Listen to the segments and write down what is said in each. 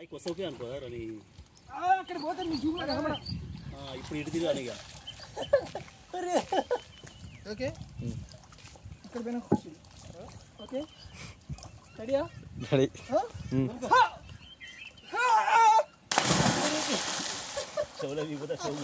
పైకి వస్తావు అనుకోదా అని అక్కడ పోతే నీ జూమ్ ఇప్పుడు ఇటు తిరిగాను ఇక ఓకే ఇక్కడ పోయినా కూర్చో ఓకే రెడీయా రెడీ చెవులో దిగిపోతే చెవు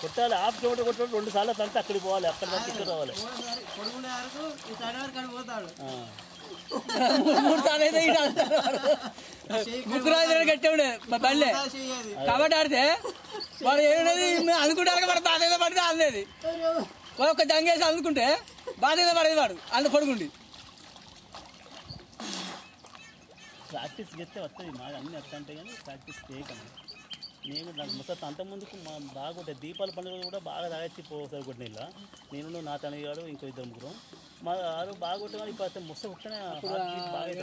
కొట్టాలి హాఫ్ కిలోమీటర్ కొట్టాలి 2 సార్లు తంటే అక్కడికి పోవాలి అక్కడ నుంచి ఇక్కడ రావాలి ముగ్గురు కట్టే ఉండే బళ్ళే కాబట్టి ఆడితే వాడు ఏమనేది అందుకుంటారు వాడు బాధ మీద పడితే అందేది ఒక దంగేసి అందుకుంటే బాధ మీద పడేది వాడు అంత పడుకుండి ప్రాక్టీస్ చేస్తే వస్తుంది మాకు అన్నీ వస్తుంటాయి కానీ ప్రాక్టీస్ చేయకండి నేను నాకు మొత్తం అంతకుముందుకు మా బాగా కొట్టాయి దీపాల పండుగ కూడా బాగా తాగొచ్చి పోసారి కొట్టిన ఇలా నేను నా తనగాడు ఇంకో 2 ముగ్గురు మా ఆరు బాగా కొట్టే ఇప్పుడు ముస్త కొట్టనే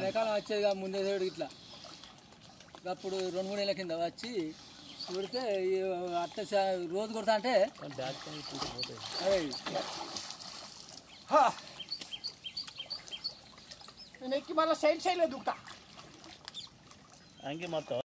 రకాలం వచ్చేది ముందే దేవుడు ఇట్లా అప్పుడు 2-3 ఏళ్ళ కింద వచ్చి కొడితే అట్ట రోజు కొడతా అంటే బ్యాక్ పోతాయి నేను ఎక్కి మళ్ళీ సైడ్ సైడ్లో దుక్తా అంగే మొత్తం